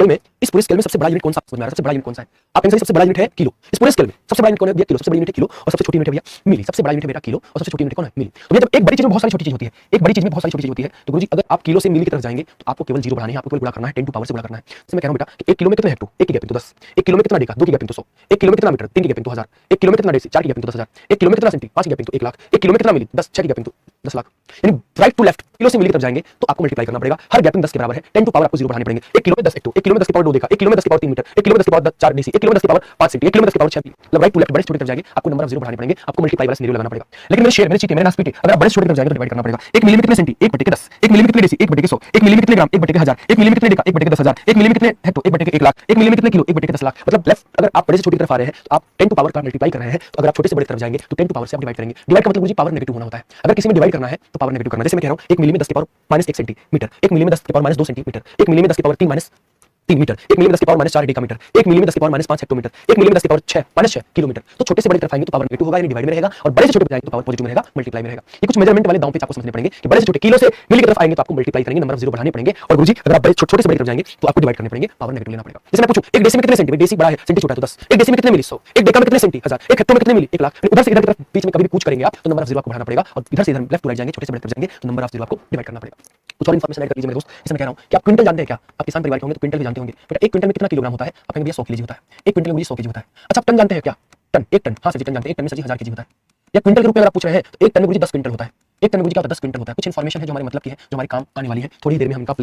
स्केल में सबसे बड़ा यूनिट कौन सा समझ में आ रहा है? सबसे बड़ा यूनिट कौन सा है? आप कहेंगे सबसे बड़ा यूनिट है किलो। इस पूरे स्केल में सबसे बड़ा यूनिट कौन है? भैया किलो। सबसे बड़ा यूनिट है किलो और सबसे छोटी यूनिट है भैया मिली। सबसे बड़ा यूनिट है मेरा किलो और सबसे छोटी यूनिट कौन है? मिली। तो जब एक बड़ी चीज में बहुत सारी छोटी चीज होती है, एक बड़ी चीज में बहुत सारी छोटी चीज होती है, तो गुरुजी अगर आप किलो से मिली की तरफ जाएंगे तो आपको केवल जीरो बढ़ाने हैं, आपको केवल गुणा करना है, 10 टू पावर से गुणा करना है। जैसे मैं कह रहा हूं बेटा कि 1 किलो में कितने हेक्टो? 1 की गैप इंटू 10। 1 किलो में कितना डेका? 2 की गैप इंटू 100। 1 किलो में कितना मीटर? 3 की गैप इंटू 1000। 1 किलो में कितना डेसी? 4 की गैप इंटू 10000। 1 किलो में कितना सेंटी? 5 की गैप इंटू 1 लाख। 1 किलो में कितना मिली? 10 6 की गैप इंटू 10 लाख। यानी राइट टू लेफ्ट किलो से मिली की तरफ जाएंगे तो आपको मल्टीप्लाई करना पड़ेगा, हर गैपिंग 10 के बराबर है, 10 टू पावर आपको जीरो बढ़ाने पड़ेंगे। 1 किलो में 10 हेक्टो, 1 किलो में 10 की पावर 2 देखा, 1 किलो में 10 की पावर 3 मीटर, 1 किलो में 10 की पावर 4 डीसी, 1 किलो में 10 की पावर 5 सेंटी, 1 किलो में 10 की पावर 6 मतलब राइट टू लेफ्ट बड़े छोटे तरफ जाएंगे, आपको नंबर ऑफ जीरो बढ़ाने पड़ेंगे, आपको मल्टीप्लाई वाला सिनेरियो लगाना पड़ेगा। लेकिन मेरे शेर, मेरे चीते, मेरे नासपीटे, अगर आप बड़े छोटे तरफ जाएंगे तो डिवाइड करना पड़ेगा। 1 मिली में कितने सेंटी? 1 बटे के 10, 1 मिली में कितने डेसी? 1 बटे के 100, 1 मिली में कितने ग्राम? 1 बटे के 1000, 1 मिली में कितने डेका? 1 बटे के 10000, 1 मिली में कितने हेक्टो? 1 बटे के 1 लाख, 1 मिली में कितने किलो? 1 बटे के 10 लाख। मतलब लेफ्ट अगर आप बड़े से छोटी तरफ आ रहे हैं तो आप 10 टू पावर का मल्टीप्लाई कर रहे हैं, तो अगर आप छोटे से बड़े तरफ जाएंगे तो 10 टू पावर से आप डिवाइड करेंगे। डिवाइड का मतलब मुझे पावर नेगेटिव होना होता है। अगर किसी में डिवाइड करना है तो पावर नेगेटिव करना। जैसे मैं कह रहा हूं 1 मिली में 10 की पावर -1 सेंटीमीटर, 1 मिली में 10 की पावर -2 सेंटीमीटर, 1 मिली में 10 की पावर 3 मीटर, 1 मिली में 10 की पावर -4 डेकामीटर, 1 मिली में 10 की पावर -5 हेक्टोमीटर, 1 मिली में 10 की पावर 6 किलोमीटर। तो छोटे से बड़े तरफ आएंगे तो पावर नेगेटिव होगा, यानी डिवाइड में रहेगा, और बड़े से छोटे पे जाएंगे तो पावर पॉजिटिव में रहेगा, मल्टीप्लाई में रहेगा। ये कुछ मेजरमेंट वाले दांव पे आपको समझने पड़ेंगे कि बड़े से छोटे किलो से मिली की तरफ आएंगे तो आपको मल्टीप्लाई करेंगे, नंबर ऑफ जीरो बढ़ाने पड़ेंगे, और गुरुजी अगर आप बड़े छोटे से बड़े तरफ जाएंगे तो आपको डिवाइड करने पड़ेंगे, पावर नेगेटिव लेना पड़ेगा। जैसे मैं पूछूं 1 डेसी में कितने सेंटी? डेसी बड़ा है, सेंटी छोटा है तो 10, 1 डेसी में कितने मिली? 100, 1 डेका में कितने सेंटी? 1000, 1 हेक्टो में कितने मिली? 1 लाख। उधर से इधर की तरफ बीच में कभी भी पूछ करेंगे आप तो नंबर ऑफ जीरो आपको बढ़ाना पड़ेगा, और इधर से इधर लेफ्ट टू राइट जाएंगे, छोटे से बड़े तरफ जाएंगे तो नंबर ऑफ जीरो आपको डिवाइड करना पड़ेगा। कुछ और इन्फॉर्मेशन ऐड कर लीजिए मेरे दोस्त। जैसे मैं कह रहा हूं कि आप क्विंटल जानते हैं क्या? आप किसान परिवार के होंगे तो क्विंटल भी जानते होंगे। बेटा 1 क्विंटल में कितना किलोग्राम होता है? आप कहेंगे भैया 100 केजी होता है। 1 क्विंटल में मुझे 100 केजी होता है। अच्छा, आप टन जानते हैं क्या? टन, 1 टन, हाँ सर जी टन जानते हैं। 1 टन में सर जी 1000 केजी होता है। या क्विंटल के रूप में अगर आप पूछ रहे हैं तो 1 टन में मुझे 10 क्विंटल होता है। 1 टन में मुझे क्या होता है? 10 क्विंटल होता है। कुछ इन्फॉर्मेशन है जो हमारे मतलब की है, जो हमारे काम आने वाली है, थोड़ी देर में हम इनका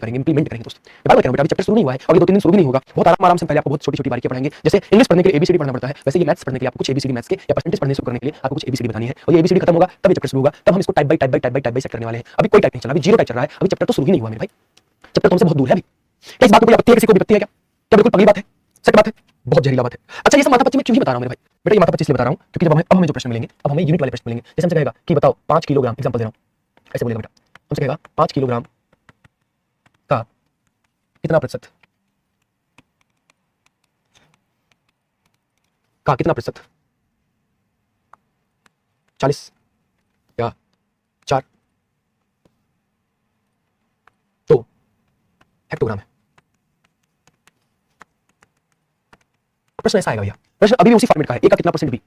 इंप्लीमेंट करेंगे दोस्त। मैं बात कर रहा हूं बेटा, अभी चैप्टर शुरू नहीं हुआ है और ये 2-3 दिन शुरू भी नहीं होगा। बहुत आराम से पहले आपको बहुत छोटी-छोटी बारीकियां पढ़ाएंगे। जैसे इंग्लिश पढ़ने के लिए एबीसीडी पढ़ना पड़ता है, वैसे ये मैथ्स पढ़ने के लिए आपको कुछ एबीसीडी मैथ्स के या परसेंटेज पढ़ने शुरू करने के लिए आपको कुछ एबीसीडी बतानी है, और ये एबीसीडी खत्म होगा तब ये चैप्टर शुरू होगा, तब हम इसको टाइप बाय सेट करने वाले हैं। अभी कोई टाइप नहीं चल रहा, अभी जीरो टाइप चल रहा है, अभी चैप्टर तो शुरू ही नहीं हुआ मेरे भाई, चैप्टर तुमसे बहुत दूर है अभी। क्या इस बात को कोई आपत्ति है? किसी को विपत्ति है क्या? क्या बिल्कुल पगली बात है? सच बात है? बहुत जहरीला बात है। अच्छा, ये सब माथा-पच्ची मैं क्यों ही बता रहा हूं मेरे भाई? बेटा ये माथा-पच्ची इसलिए बता रहा हूं क्योंकि जब हमें जो प्रश्न मिलेंगे, अब हमें यूनिट वाले प्रश्न मिलेंगे। जैसे हमसे कहेगा कि बताओ 5 किलोग्राम, एग्जांपल दे रहा हूं, ऐसे बोलेगा बेटा, हमसे कहेगा 5 किलोग्राम का कितना प्रतिशत? का कितना प्रतिशत? 40 या 4 2 हेक्टोग्राम है। प्रश्न ऐसा आएगा भैया, प्रश्न अभी भी उसी फॉर्मेट का है, ए का कितना परसेंट बी।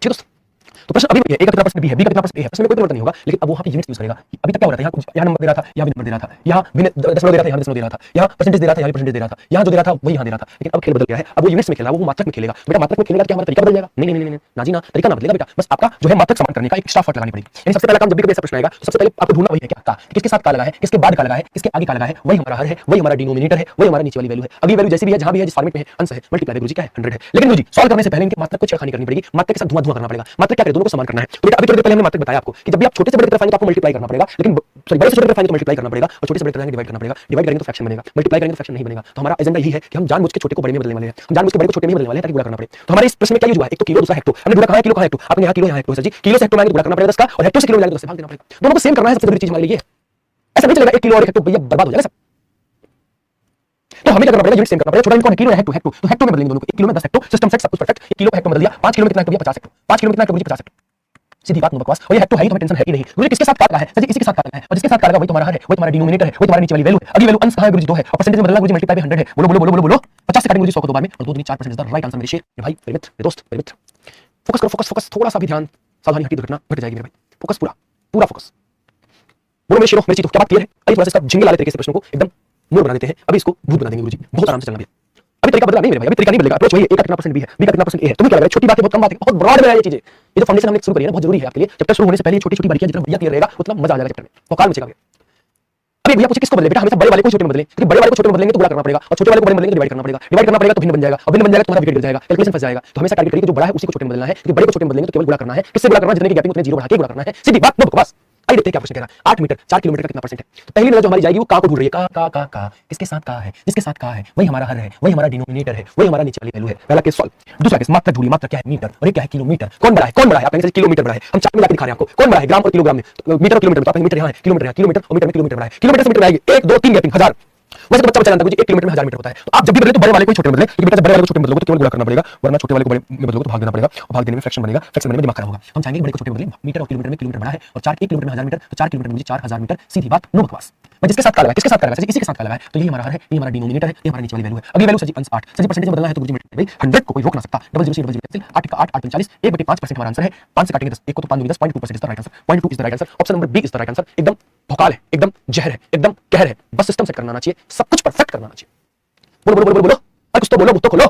ठीक है दोस्त, तो प्रश्न अभी भी ए का कितना परसेंट बी है, बी का कितना परसेंट ए है, प्रश्न में कोई परिवर्तन नहीं होगा, लेकिन अब वो वहां पे यूनिट्स यूज करेगा। अभी तक क्या हो रहा था? यहाँ नंबर दे रहा था, यहाँ भी नंबर दे रहा था, यहाँ भी दशमलव दे रहा था, यहाँ दशमलव दे रहा था, यहाँ परसेंटेज दे रहा था, यहाँ परसेंटेज दे रहा था, यहाँ जो दे रहा था वही यहाँ दे रहा था। लेकिन अब खेल बदल गया है, अब वो यूनिट्स में खेल रहा है, वो मात्रक में खेलेगा। बेटा मात्रक में खेलेगा तो क्या हमारा तरीका बदल जाएगा? नहीं नहीं नहीं ना जी ना, तरीका ना बदलेगा बेटा, बस आपका जो है मात्रक समान करने का एक एक्स्ट्रा एफर्ट लगानी पड़ेगी। यानी सबसे पहला काम, जब भी कभी ऐसा प्रश्न आएगा तो सबसे पहले आपको ढूंढना वही है क्या, किसके साथ का लगा है, किसके बाद का लगा है, किसके आगे का लगा है, वही हमारा हर है, वही हमारा डिनोमिनेटर है, वही हमारा नीचे वाली वैल्यू है। अगली वैल्यू जैसी भी है, जहां भी है, जिस फॉर्मेट में है, अंश है, मल्टीप्लाई गुरुजी क्या है 100 है। लेकिन गुरुजी सॉल्व करने से पहले इनके मात्रक को छेड़खानी करनी पड़ेगी, मात्रक के साथ धुआं करना पड़ेगा। मात्रक क्या करे? दोनों को समान करना है। तो बेटा अभी थोड़ी देर पहले हमने मात्रक बताया आपको कि जब भी आप छोटे से बड़े तरफ आएंगे तो आपको मल्टीप्लाई करना पड़ेगा, लेकिन सॉरी बड़े से छोटे तरफ आएंगे तो मल्टीप्लाई करना पड़ेगा, और छोटे से बड़े तरफ आएंगे डिवाइड करना पड़ेगा। डिवाइड करेंगे तो फ्रैक्शन बनेगा, मल्टीप्लाई करेंगे तो फ्रैक्शन नहीं बनेगा। तो हमारा एजेंडा यही है कि हम जानबूझ के छोटे को बड़े में बदलने वाले हैं, हम जानबूझ के बड़े को छोटे में बदलने वाले हैं ताकि गुणा करना पड़े। तो हमारे इस प्रश्न में क्या यूज हुआ है? एक तो किलो, दूसरा हेक्टो। हमने गुणा कहा है किलो, कहा हेक्टो, आपने यहाँ किलो, यहाँ हेक्टो। सर जी किलो से हेक्टो में गुणा करना पड़ेगा 10 का, और हेक्टो से किलो में 10 से भाग देना पड़ेगा। दोनों को सेम करना है, सबसे बड़ी चीज हमारे लिए ऐसा नहीं चलेगा 1 किलो और 1 हेक्टो भैया बर्बाद हो जाएगा सब। तो हमें क्या करना पड़ेगा? यूनिट सेम करना पड़ेगा। छोटा यूनिट कौन है? किलो है, हेक्टो, हेक्टो, तो हेक्टो में बदलेंगे दोनों को। 1 किलो में 10 हेक्टो, सिस्टम सेट, सब कुछ परफेक्ट। 1 किलो को हेक्टो में बदल दिया, 5 किलो में कितना हेक्टो? 50 हेक्टो। 5 किलो में कितना हेक्टो? 50 हेक्टो। सीधी बात, नो बकवास। और ये हेक्टो है ही, तो हमें टेंशन है ही नहीं। गुरुजी किसके साथ काट रहा है? सर जी इसी के साथ काट रहा है, और जिसके साथ काटेगा वही तुम्हारा हर है, वही तुम्हारा डिनोमिनेटर है, वही तुम्हारा नीचे वाली वैल्यू है। अगली वैल्यू अंश कहां है गुरुजी? 2 है, और परसेंटेज में बदलना गुरुजी मल्टीप्लाई बाय 100 है। बोलो बोलो बोलो बोलो बोलो, 50 से काटेंगे गुरुजी 100 को 2 बार में, और 2 दूनी 4% इज द राइट आंसर मेरे शेर, मेरे भाई, मेरे मित्र, मेरे दोस्त, मेरे मित्र। फोकस करो, फोकस फोकस, थोड़ा सा भी ध्यान, सावधानी हटी दुर्घटना घट जाएगी मेरे भाई। फोकस पूरा पूरा फोकस। बोलो मेरे शेरों, मेरी चीज़ों, क्या बात क्लियर है? आइए थोड़ा सा इसका झिंगे वाले तरीके से प्रश्नों को एकदम मोड़ बना देते हैं। अभी इसको भूत बना देंगे गुरुजी, बहुत आराम से चलना भैया। अभी तरीका बदला नहीं मेरे भाई, अभी तरीका नहीं बदलेगा। अप्रोच वही है, ए का कितना परसेंट बी है, बी का कितना परसेंट ए है। तुम्हें क्या लग रहा है? छोटी बात है, बहुत कम बात है, बहुत ब्रॉड में है ये चीजें। ये जो फाउंडेशन हमने शुरू करी है ना, बहुत जरूरी है आपके लिए। चैप्टर शुरू होने से पहले छोटी छोटी बारीकियां जितना बढ़िया क्लियर रहेगा उतना मजा आ जाएगा चैप्टर में, तो काल मचेगा। अभी भैया पूछे किसको बदले, बेटा हमेशा बड़े वाले को छोटे में बदले, क्योंकि बड़े वाले को छोटे में बदलेंगे तो गुणा करना पड़ेगा और छोटे वाले को बड़े में बदलेंगे तो डिवाइड करना पड़ेगा, डिवाइड करना पड़ेगा तो भिन्न बन जाएगा और भिन्न बन जाएगा तो तुम्हारा विकेट गिर जाएगा, कैलकुलेशन फंस जाएगा। तो हमेशा टारगेट करिए कि जो बड़ा है उसी को छोटे में बदलना है, क्योंकि बड़े को छोटे में बदलेंगे तो केवल गुणा करना है। किससे गुणा करना है? जितने की गैपिंग उतने जीरो बढ़ा के गुणा करना है, सीधी बात, नो बकवास। आइए देखते हैं क्या क्वेश्चन कह रहा है। 8 मीटर 4 किलोमीटर का कितना परसेंट है? तो पहली नजर जो हमारी जाएगी वो का को ढूंढ रही है, का किसके साथ का है, जिसके साथ का है वही हमारा हर है, वही हमारा डिनोमिनेटर है, वही हमारा नीचे वाली वैल्यू है। पहला केस सॉल्व। दूसरा केस मात्रक ढूंढिए, मात्रक क्या है? मीटर, और ये क्या है? किलोमीटर। कौन बड़ा है? कौन बड़ा है? आप कहेंगे किलोमीटर बड़ा है, हम चार्ट में लाके दिखा रहे हैं आपको। कौन बड़ा है? ग्राम और किलोग्राम में, तो मीटर और किलोमीटर में, तो आप मीटर यहाँ है, किलोमीटर यहाँ, किलोमीटर और मीटर में किलोमीटर बड़ा है। किलोमीटर से मीटर आएगी 1 2 3 गैपिंग 1000। वैसे तो बच्चा जानता है कि 1 किलोमीटर में 1000 मीटर होता है। तो आप जब भी बदले तो बड़े वाले को छोटे में बदले, क्योंकि बेटा जब बड़े वाले को छोटे में बदलोगे तो केवल गुणा करना पड़ेगा, वरना छोटे वाले को बड़े में बदलोगे तो भाग देना पड़ेगा, और भाग देने में फ्रैक्शन बनेगा, फ्रैक्शन बनने में दिमाग खराब होगा। हम चाहेंगे बड़े को छोटे में बदले, मीटर और किलोमीटर में किलोमीटर बड़ा है और 4 1 किलोमीटर में 1000 मीटर, तो 4 किलोमीटर में मुझे 4000 मीटर, सीधी बात, नो बकवास। मैं जिसके साथ का लगा, किसके साथ का लगा? इसी के साथ का लगा है, तो यही हमारा हर है, ये हमारा डिनोमिनेटर है, ये हमारा नीचे वाली वैल्यू है। अगली वैल्यू सजी अंश 8, सजी परसेंटेज में बदलना है तो गुरुजी भाई 100 को कोई रोक ना सकता। 000 8 का 8 8 45 1/5% हमारा आंसर है। 5 से काटेंगे 10, 1 को तो 5 दूंगी 10, 0.2% is the right answer, 0.2 is the right answer. Option number B is the right answer. एकदम भौकाल है, एकदम जहर है, एकदम कहर है, बस सिस्टम सेट करना आना चाहिए, सब कुछ परफेक्ट करना आना चाहिए। बोलो बोलो बोलो बोलो, अरे कुछ तो बोलो, मुझ तो खोलो।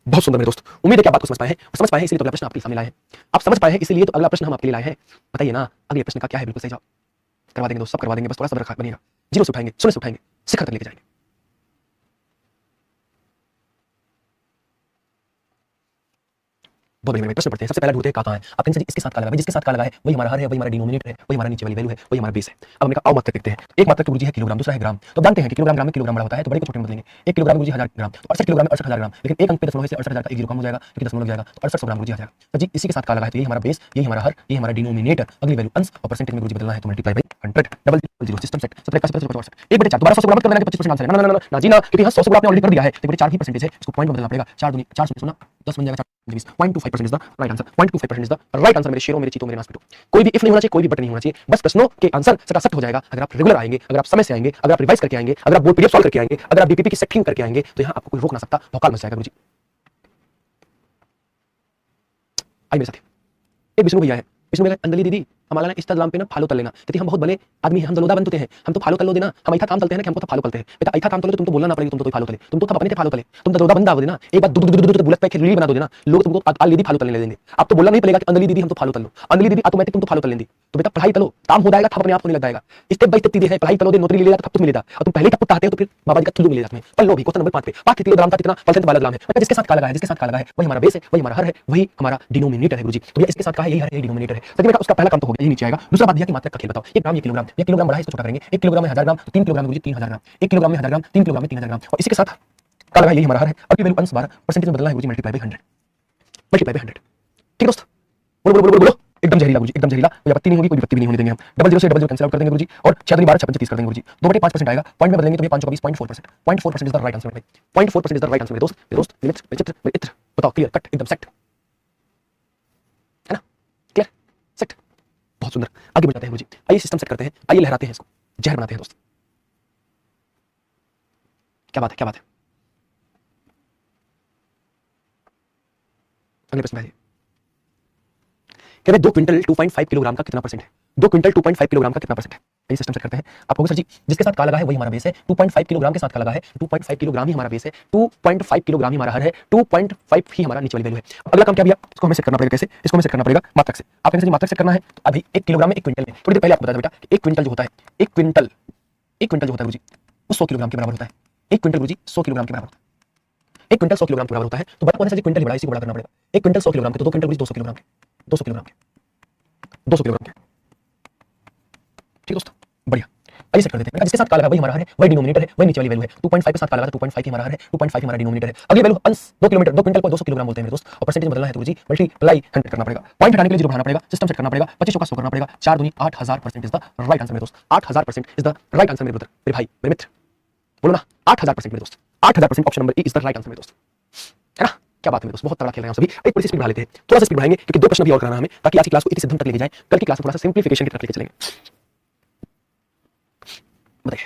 बहुत सुंदर मेरे दोस्त, उम्मीद है कि आप बात को समझ पाए हैं, और समझ पाए हैं इसलिए तो अगला प्रश्न आपके सामने लाए हैं। आप समझ पाए हैं इसलिए तो अगला प्रश्न हम आपके लिए लाए हैं। बताइए ना अगले प्रश्न का क्या है? बिल्कुल सही जवाब करवा देंगे दोस्त, सब करवा देंगे, बस थोड़ा सा रखा बनेगा। जीरो से उठाएंगे, शून्य से उठाएंगे, शिखर तक लेके जाएंगे। बहुत बढ़िया प्रश्न पढ़ते हैं। सबसे पहला ढूंढते हैं कहाँ है। आप कहेंगे इसके साथ का लगा है, जिसके साथ का लगा है वही हमारा हर है, वही हमारा डिनोमिनेटर है, वही हमारा नीचे वाली वैल्यू है, वही हमारा बेस है। अब हमने कहा आओ मात्रक देखते हैं। एक मात्रक गुरुजी है किलोग्राम, दूसरा है ग्राम। तो जानते हैं कि किलोग्राम ग्राम में किलोग्राम बड़ा होता है, तो बड़े को छोटे में बदलेंगे। 1 किलोग्राम गुरुजी 1000 ग्राम, तो 68 किलोग्राम में 68000 ग्राम, लेकिन एक अंक पे दशमलव से 68000 का एक जीरो कम हो जाएगा, क्योंकि दशमलव लग जाएगा, तो 6800 ग्राम गुरुजी आ जाएगा। तो जी इसी के साथ का लगा है, तो यही हमारा बेस, यही हमारा हर, यही हमारा डिनोमिनेटर। अगली वैल्यू अंश और परसेंटेज में गुरुजी बदलना है तो multiply by 100 double 0 system set 17 1/4 दोबारा 100 से बराबर कर देना कि 25% आंसर है। ना जी ना, क्योंकि यहाँ 100 से आपने ऑलरेडी कर दिया है, तो 4 ही परसेंटेज है, इसको पॉइंट में बदलना पड़ेगा। 4 दूनी 4 सोना 10 बन जाएगा, 0.25% is the right answer. 0.25% is the right answer. मेरे शेरों, मेरे चीतों, मेरे नासपिटों, कोई भी इफ नहीं होना चाहिए, कोई भी बट नहीं होना चाहिए, बस प्रश्नों के आंसर सटासट हो जाएगा अगर आप रेगुलर आएंगे, अगर आप समय से आएंगे, अगर आप रिवाइज करके आएंगे, अगर आप बोर्ड पीडीएफ सॉल्व करके आएंगे, अगर आप बीपीपी की सेटिंग करके आएंगे, तो यहाँ आपको कोई रोक ना सकता, भौकाल मच जाएगा गुरुजी। आई मेरे साथ एक विष्णु भैया है, विष्णु भैया अंजलि दीदी हमारा इंस्टाग्राम पे ना फॉलो कर लेना, क्योंकि हम बहुत बड़े आदमी हैं, हम दलोदा बनते हैं, हम तो फॉलो कर लो देना, हम ऐसा काम चलते हैं ना कि हमको तो फॉलो करते हैं। बेटा ऐसा काम चले तो तुम तो बोलना ना पड़ेगा, तुम तो फॉलो करे, तुम तो अपने फॉलो करे, तुम दलोदा बंदा हो देना, एक बार दूर बुलेट पे रील बना दो देना, लोग तुमको अंजलि दीदी फॉलो करने देंगे। आप तो बोलना नहीं पड़ेगा कि अंजलि दीदी हम तो फॉलो कर लो, अंजलि दीदी ऑटोमेटिक तुम तो फॉलो कर लेंगी। तो बेटा पढ़ाई करो, काम हो जाएगा, अपने आप होने लग जाएगा। स्टेप बाय स्टेप चीजें हैं, पढ़ाई करो दे, नौकरी ले लेगा तो कुछ मिलेगा, और तुम पहले तक चाहते हो तो फिर बाबा जी का थ्रू मिलेगा तुम्हें। पढ़ लो भी। क्वेश्चन नंबर 5 पे 5 किलोग्राम का कितना परसेंट वाला ग्राम है? बेटा जिसके साथ का लगा है, जिसके साथ का लगा है वही हमारा बेस है, वही हमारा हर है, वही हमारा डिनोमिनेटर है गुरुजी। तो भैया इसके साथ का है, यही हर है, यही डिनोमिनेटर है। तो बेटा उसका पहला काम तो हो गया, यही नीचे आएगा। दूसरा बात दिया कि मात्रक का खेल बताओ। ये ग्राम, ये किलोग्राम, ये किलोग्राम बड़ा है, इसको छोटा करेंगे। 1 किलोग्राम में 1000 ग्राम, तो 3 किलोग्राम गुरुजी 3000 ग्राम, 1 किलोग्राम में 1000 ग्राम, 3 किलोग्राम में 3000 ग्राम, और इसी के साथ का लगा यही हमारा हर है। अगली वैल्यू अंश 12 परसेंटेज में बदलना है गुरुजी, मल्टीप्लाई बाय 100, मल्टीप्लाई बाय 100। ठीक दोस्त, बोलो बोलो बोलो बोलो, एकदम जहरीला गुरुजी, एकदम जहरीला, कोई आपत्ति नहीं होगी, कोई विपत्ति भी नहीं होने देंगे हम। 0 से 0 कैंसिल आउट कर देंगे गुरुजी, और 6 दूनी 12 56 30 कर देंगे गुरुजी। 2/5% आएगा, पॉइंट में बदलेंगे तो ये 520.4%, 0.4% इज द राइट आंसर भाई, 0.4% इज द राइट आंसर मेरे दोस्त, मेरे दोस्त, मेरे मित्र, मेरे चित्र, मेरे इत्र। बताओ क्लियर कट, एकदम सेट है ना, क्लियर सेट, बहुत सुंदर। आगे बढ़ जाते हैं गुरुजी, आइए सिस्टम सेट करते हैं, आइए लहराते हैं इसको, जहर बनाते हैं दोस्त। क्या बात है, क्या बात है। अगले प्रश्न है, कह रहे 2 क्विंटल 2.5 किलोग्राम का कितना परसेंट है? 2 क्विंटल 2.5 किलोग्राम का कितना परसेंट है? ये सिस्टम सेट करते हैं। आप कहोगे सर जी जिसके साथ का लगा है वही हमारा बेस है, 2.5 किलोग्राम के साथ का लगा है, 2.5 किलोग्राम ही हमारा बेस है, 2.5 किलोग्राम ही हमारा हर है, 2.5 ही हमारा नीचे वाली वैल्यू है। अगला काम क्या भैया, इसको हमें सेट करना पड़ेगा। कैसे? इसको हमें सेट करना पड़ेगा मात्रक से। आप कहेंगे सर मात्रक सेट करना है, तो अभी 1 किलोग्राम में 1 क्विंटल में, थोड़ी देर पहले आपको बताया बेटा कि 1 क्विंटल जो होता है, 1 क्विंटल जो होता है गुरुजी वो 100 किलोग्राम के बराबर होता है। 1 क्विंटल गुरुजी 100 किलोग्राम के बराबर होता है। 1 क्विंटल 100 किलोग्राम के बराबर होता है, तो बड़ा कौन सा क्विंटल ही बड़ा, इसी को बड़ा करना पड़ेगा। 1 क्विंटल 100 किलोग्राम के, तो 2 क्विंटल गुरुजी 200 किलोग्राम के, 200 किलोग्राम के, 200 किलोग्राम के। ठीक दोस्तों, बढ़िया। आइए सेट कर देते हैं। जिसके साथ का लगा वही हमारा है, वही डिनोमिनेटर है, वही नीचे वाली वैल्यू है। 2.5 के साथ का लगा, 2.5 ही हमारा है, 2.5 हमारा डिनोमिनेटर है। अगली वैल्यू अंश 2 किलोमीटर, 2 क्विंटल को 200 किलोग्राम बोलते हैं मेरे दोस्त, और परसेंटेज बदलना है तो जी मल्टीप्लाई 100 करना पड़ेगा। पॉइंट हटाने के लिए 0 बढ़ाना पड़ेगा, सिस्टम सेट करना पड़ेगा, 25 का 100 करना पड़ेगा, 4 दूनी 8000% इज द राइट आंसर मेरे दोस्त। 8000% इज द राइट आंसर मेरे ब्रदर, मेरे भाई, मेरे मित्र, बोलो ना 8000% मेरे दोस्त। 8000% option number A is the right answer मेरे दोस्त, है ना। क्या बात है मेरे दोस्त, बहुत तगड़ा खेल रहे हैं सभी। एक थोड़ी सी स्पीड बढ़ा लेते हैं, थोड़ा सा स्पीड बढ़ाएंगे क्योंकि 2 प्रश्न भी और कराना हमें, ताकि आज की क्लास को इसी सिद्धांत तक लेके जाएं, कल की क्लास में थोड़ा सा सिंप्लीफिकेशन की तरफ लेके चलेंगे। बताइए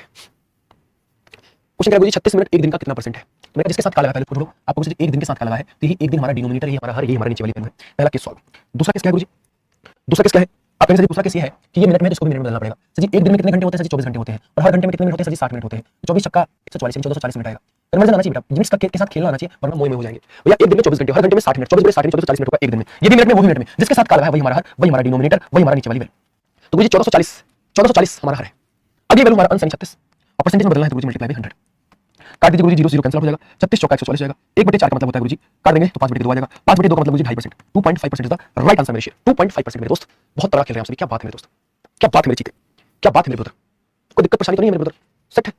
क्वेश्चन क्या है 36 मिनट 1 दिन का कितना परसेंट है? तो मेरा जिसके साथ का लगा पहले छोड़ो, आपको मुझे 1 दिन के साथ का लगा है, तो यही 1 दिन हमारा डिनोमिनेटर, ये हमारा हर, ये हमारा नीचे वाली वैल्यू है। पहला केस सॉल्व। दूसरा केस क्या है गुरुजी? दूसरा केस क्या है? आप कहेंगे सर दूसरा केस ये है कि ये मिनट में है, तो इसको भी मिनट में बदलना पड़ेगा। सर जी 1 दिन में कितने घंटे होते हैं? सर जी 24 घंटे होते हैं, और हर घंटे में कितने मिनट होते हैं? सर जी 60 मिनट होते हैं। 24 छक्का 144 1440 मिनट आएगा। कन्वर्जन आना चाहिए बेटा, यूनिट्स के साथ खेलना आना चाहिए, वरना मोह में हो जाएंगे भैया। 1 दिन में 24 घंटे, हर घंटे में 60 मिनट, 24 में 60 मिनट, 1440 मिनट होगा 1 दिन में। ये भी मिनट में, वो भी मिनट में। जिसके साथ का लगा है वही हमारा हर, वही हमारा डिनोमिनेटर, वही हमारा नीचे वाली वैल्यू। तो मुझे 1440 हमारा हर है, अगली वैल्यू हमारा अनसाइन 36 और परसेंटेज में बदलना है तो गुरुजी मल्टीप्लाई बाय 100 काट दीजिए गुरुजी, 0 0 कैंसिल हो जाएगा, 36 चौका 144 हो जाएगा, 1/4 का मतलब होता है गुरुजी काट देंगे तो 5/2 आ जाएगा, 5/2 का मतलब गुरुजी 2.5%, 2.5% इज द राइट आंसर मेरे शेयर, 2.5% मेरे दोस्त। बहुत तगड़ा खेल रहे हैं आप सभी, क्या बात है मेरे दोस्त, क्या बात है मेरे चीते, क्या बात है मेरे ब्रदर, कोई दिक्कत परेशानी तो नहीं है मेरे ब्रदर, सेट है,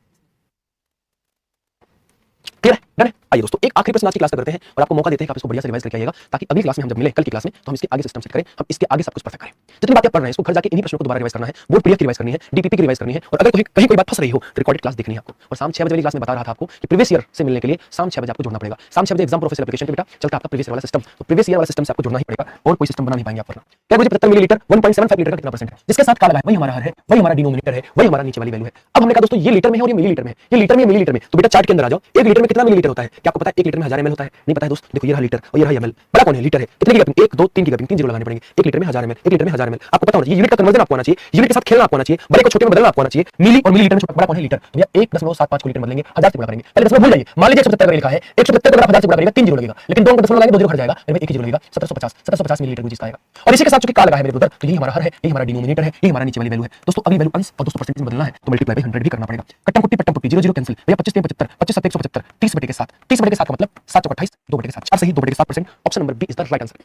क्लियर है, डन है। आइए दोस्तों एक आखिरी प्रश्न आज की क्लास का करते हैं और आपको मौका देते हैं कि आप इसको बढ़िया से रिवाइज करके आइएगा ताकि अगली क्लास में हम जब मिले कल की क्लास में तो हम इसके आगे सिस्टम सेट करें, हम इसके आगे सब कुछ परफेक्ट करें। जितनी बातें आप पढ़ रहे हैं इसको घर जाके इन्हीं प्रश्नों को दोबारा रिवाइज करना है, बोर्ड पीडीएफ की रिवाइज करनी है, डीपीपी की रिवाइज करनी है, और अगर कहीं कोई बात फंस रही हो तो रिकॉर्डेड क्लास देखनी है आपको। और शाम 6 बजे वाली क्लास में बता रहा था आपको कि प्रीवियस ईयर से मिलने के लिए शाम 6 बजे आपको जुड़ना पड़ेगा। शाम 6 बजे एग्जाम प्रोफेसर एप्लीकेशन पे बेटा चलता आपका प्रीवियस ईयर वाला सिस्टम, तो प्रीवियस ईयर वाला सिस्टम से आपको जुड़ना ही पड़ेगा और कोई सिस्टम बना नहीं पाएंगे आप वरना। क्या मुझे 75 मिलीलीटर 1.75 लीटर का कितना परसेंट है, जिसके साथ क्या लगा है वही हमारा हर है, वही हमारा डिनोमिनेटर है, वही हमारा नीचे वाली वैल्यू है। अब हमने कहा दोस्तों ये लीटर में है और ये मिलीलीटर में है, ये लीटर में मिलीलीटर में, तो बेटा चार्ट के अंदर आ जाओ। 1 लीटर में कितना मिलीलीटर होता है, क्या आपको पता है? 1 लीटर में 1000 ml होता है, नहीं पता है दोस्त? देखो ये रहा लीटर और ये रहा ml, बड़ा कौन है? लीटर है। कितने की गैपिंग? 1 2 3 की गैपिंग, 3 जीरो लगाने पड़ेंगे। 1 लीटर में 1000 ml, 1 लीटर में 1000 ml, आपको पता होना चाहिए, यूनिट का कन्वर्जन आपको आना चाहिए, यूनिट के साथ खेलना आपको आना चाहिए, बड़े को छोटे में बदलना आपको आना चाहिए। मिली और मिलीलीटर में छोटा बड़ा कौन है? लीटर। तो भैया 1.75 को लीटर बदलेंगे, 1000 से गुणा करेंगे, पहले दशमलव भूल जाइए। मान लीजिए 170 लिखा है, 170 को 1000 से गुणा करेंगे 3 जीरो लगेगा, लेकिन 2 को दशमलव लगाएंगे 2 जीरो हट जाएगा, फिर 1 जीरो लगेगा, 1750 मिलीलीटर जिसका आएगा। और इसी के साथ चूंकि का लगा है मेरे ब्रदर, तो यही हमारा हर है, यही हमारा डिनोमिनेटर है, यही हमारा नीचे वाली वैल्यू है। दोस्तों अगली वैल्यू अंश और दोस्तों परसेंटेज में बदलना है तो मल्टीप्लाई बाय 100 भी करना पड़ेगा। कट्टम कुट्टी पट्टम कुट्टी 0 0 कैंसिल, भैया 25 3 75, 25 7 175, 30/7, 30/7 का मतलब 7 चौका 28, 2/7, 4 सही 2/7%। Option number B is the right answer.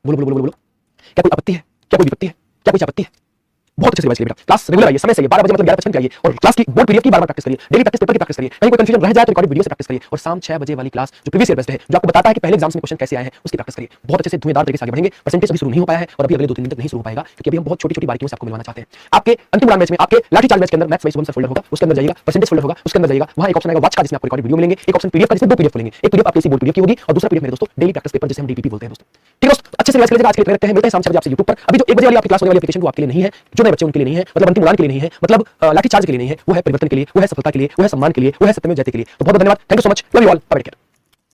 बोलो बोलो बोलो बोलो, क्या कोई आपत्ति है? क्या कोई विपत्ति है? क्या कोई आपत्ति है? बहुत अच्छे से रिवाइज करिए बेटा, क्लास रेगुलर आइए, समय से आइए, 12 बजे मतलब 11:55 पे आइए और क्लास की बोर्ड पीडीएफ की बार-बार प्रैक्टिस करिए, डेली प्रैक्टिस, पेपर की प्रैक्टिस करिए, कहीं कोई कंफ्यूजन रह जाए तो रिकॉर्डेड वीडियो से प्रैक्टिस करिए। और शाम 6 बजे वाली क्लास जो प्रीवियस ईयर बेस्ड है, जो आपको बताता है कि पहले एग्जाम्स में क्वेश्चन कैसे आए हैं, उसकी प्रैक्टिस करिए। बहुत अच्छे से धुएंधार तरीके से आगे बढ़ेंगे। परसेंटेज अभी शुरू नहीं हो पाया है और अभी अगले 2-3 दिन तक नहीं शुरू हो पाएगा क्योंकि अभी हम बहुत छोटी-छोटी बारीकियों से आपको मिलवाना चाहते हैं। आपके अंतिम उड़ान बैच में, आपके लाठी चार्ज बैच के अंदर मैथ्स वाइज वन फोल्डर होगा, उसके अंदर जाइएगा, परसेंटेज फोल्डर होगा, उसके अंदर जाइएगा, वहां एक ऑप्शन आएगा वॉच का जिसमें आपको रिकॉर्डेड वीडियो मिलेंगे, एक ऑप्शन पीडीएफ का जिसमें 2 पीडीएफ मिलेंगे, एक पीडीएफ आपके इसी बोर्ड पीडीएफ की होगी और दूसरा पीडीएफ मेरे दोस्तों डेली प्रैक्टिस पेपर जिसे हम डीपीपी बोलते हैं दोस्तों। ठीक है दोस्तों, अच्छे से रिवाइज करिएगा। आज के लिए रखते हैं, मिलते हैं शाम 6 बजे आपसे YouTube पर। अभी जो 1 बजे वाली आपकी क्लास होने वाली एप्लीकेशन वो आपके लिए नहीं है, जो नए बच्चे उनके लिए नहीं है, मतलब अंतिम उड़ान के लिए नहीं है, मतलब लाठी चार्ज के लिए नहीं है, वो है परिवर्तन के लिए, वो है सफलता के लिए, वो है सम्मान के लिए, वो है सत्यमेव जयते के लिए। तो बहुत धन्यवाद, thank you so much, love you all, bye bye.